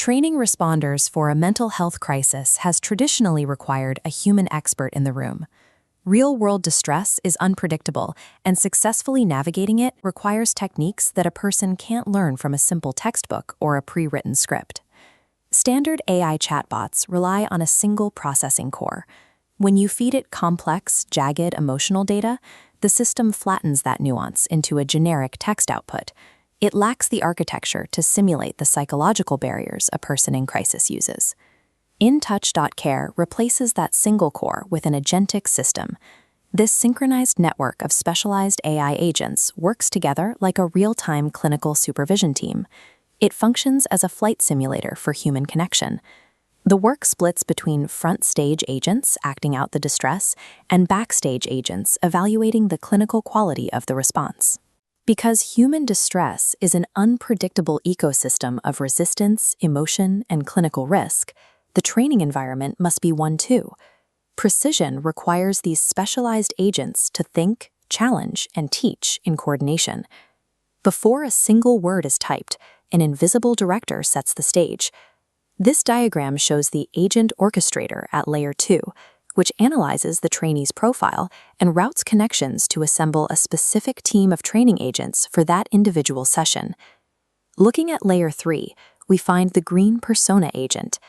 Training responders for a mental health crisis has traditionally required a human expert in the room. Real-world distress is unpredictable, and successfully navigating it requires techniques that a person can't learn from a simple textbook or a pre-written script. Standard AI chatbots rely on a single processing core. When you feed it complex, jagged emotional data, the system flattens that nuance into a generic text output. It lacks the architecture to simulate the psychological barriers a person in crisis uses. InTouch.care replaces that single core with an agentic system. This synchronized network of specialized AI agents works together like a real-time clinical supervision team. It functions as a flight simulator for human connection. The work splits between front-stage agents acting out the distress and backstage agents evaluating the clinical quality of the response. Because human distress is an unpredictable ecosystem of resistance, emotion, and clinical risk, the training environment must be one too. Precision requires these specialized agents to think, challenge, and teach in coordination. Before a single word is typed, an invisible director sets the stage. This diagram shows the agent orchestrator at Layer 2, which analyzes the trainee's profile and routes connections to assemble a specific team of training agents for that individual session. Looking at Layer 3, we find the green persona agent.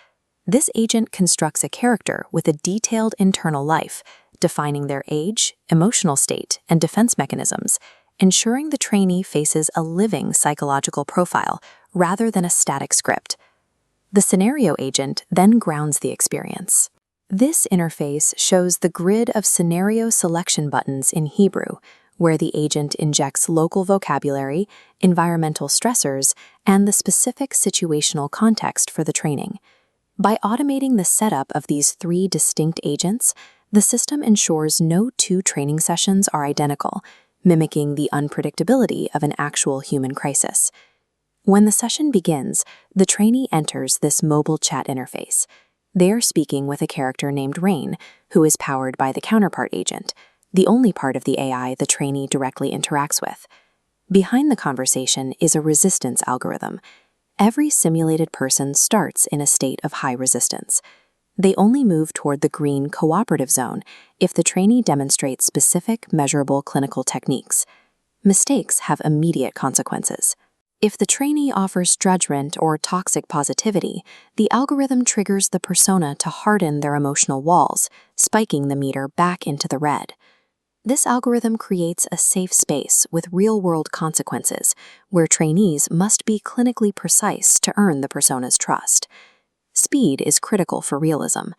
This agent constructs a character with a detailed internal life, defining their age, emotional state, and defense mechanisms, ensuring the trainee faces a living psychological profile rather than a static script. The scenario agent then grounds the experience. This interface shows the grid of scenario selection buttons in Hebrew, where the agent injects local vocabulary, environmental stressors, and the specific situational context for the training. By automating the setup of these three distinct agents, the system ensures no two training sessions are identical, mimicking the unpredictability of an actual human crisis. When the session begins, the trainee enters this mobile chat interface. They are speaking with a character named Rain, who is powered by the counterpart agent, the only part of the AI the trainee directly interacts with. Behind the conversation is a resistance algorithm. Every simulated person starts in a state of high resistance. They only move toward the green cooperative zone if the trainee demonstrates specific, measurable clinical techniques. Mistakes have immediate consequences. If the trainee offers judgment or toxic positivity, the algorithm triggers the persona to harden their emotional walls, spiking the meter back into the red. This algorithm creates a safe space with real-world consequences, where trainees must be clinically precise to earn the persona's trust. Speed is critical for realism.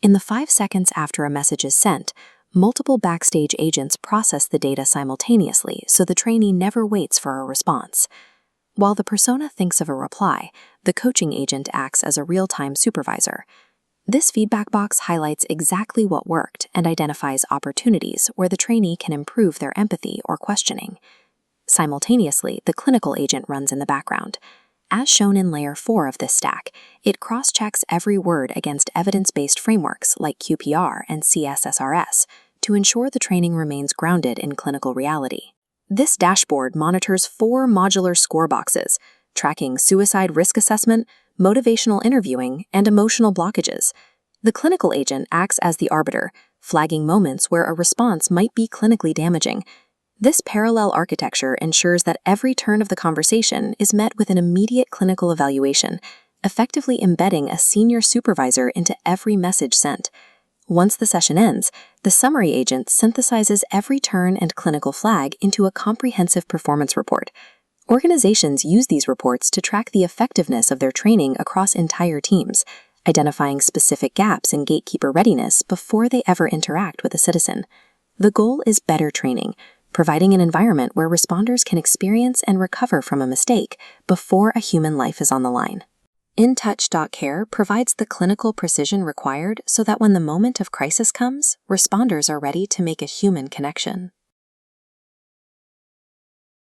In the 5 seconds after a message is sent, multiple backstage agents process the data simultaneously so the trainee never waits for a response. While the persona thinks of a reply, the coaching agent acts as a real-time supervisor. This feedback box highlights exactly what worked and identifies opportunities where the trainee can improve their empathy or questioning. Simultaneously, the clinical agent runs in the background. As shown in Layer 4 of this stack, it cross-checks every word against evidence-based frameworks like QPR and CSSRS to ensure the training remains grounded in clinical reality. This dashboard monitors 4 modular score boxes, tracking suicide risk assessment, motivational interviewing, and emotional blockages. The clinical agent acts as the arbiter, flagging moments where a response might be clinically damaging. This parallel architecture ensures that every turn of the conversation is met with an immediate clinical evaluation, effectively embedding a senior supervisor into every message sent. Once the session ends, the summary agent synthesizes every turn and clinical flag into a comprehensive performance report. Organizations use these reports to track the effectiveness of their training across entire teams, identifying specific gaps in gatekeeper readiness before they ever interact with a citizen. The goal is better training, providing an environment where responders can experience and recover from a mistake before a human life is on the line. InTouch.care provides the clinical precision required so that when the moment of crisis comes, responders are ready to make a human connection.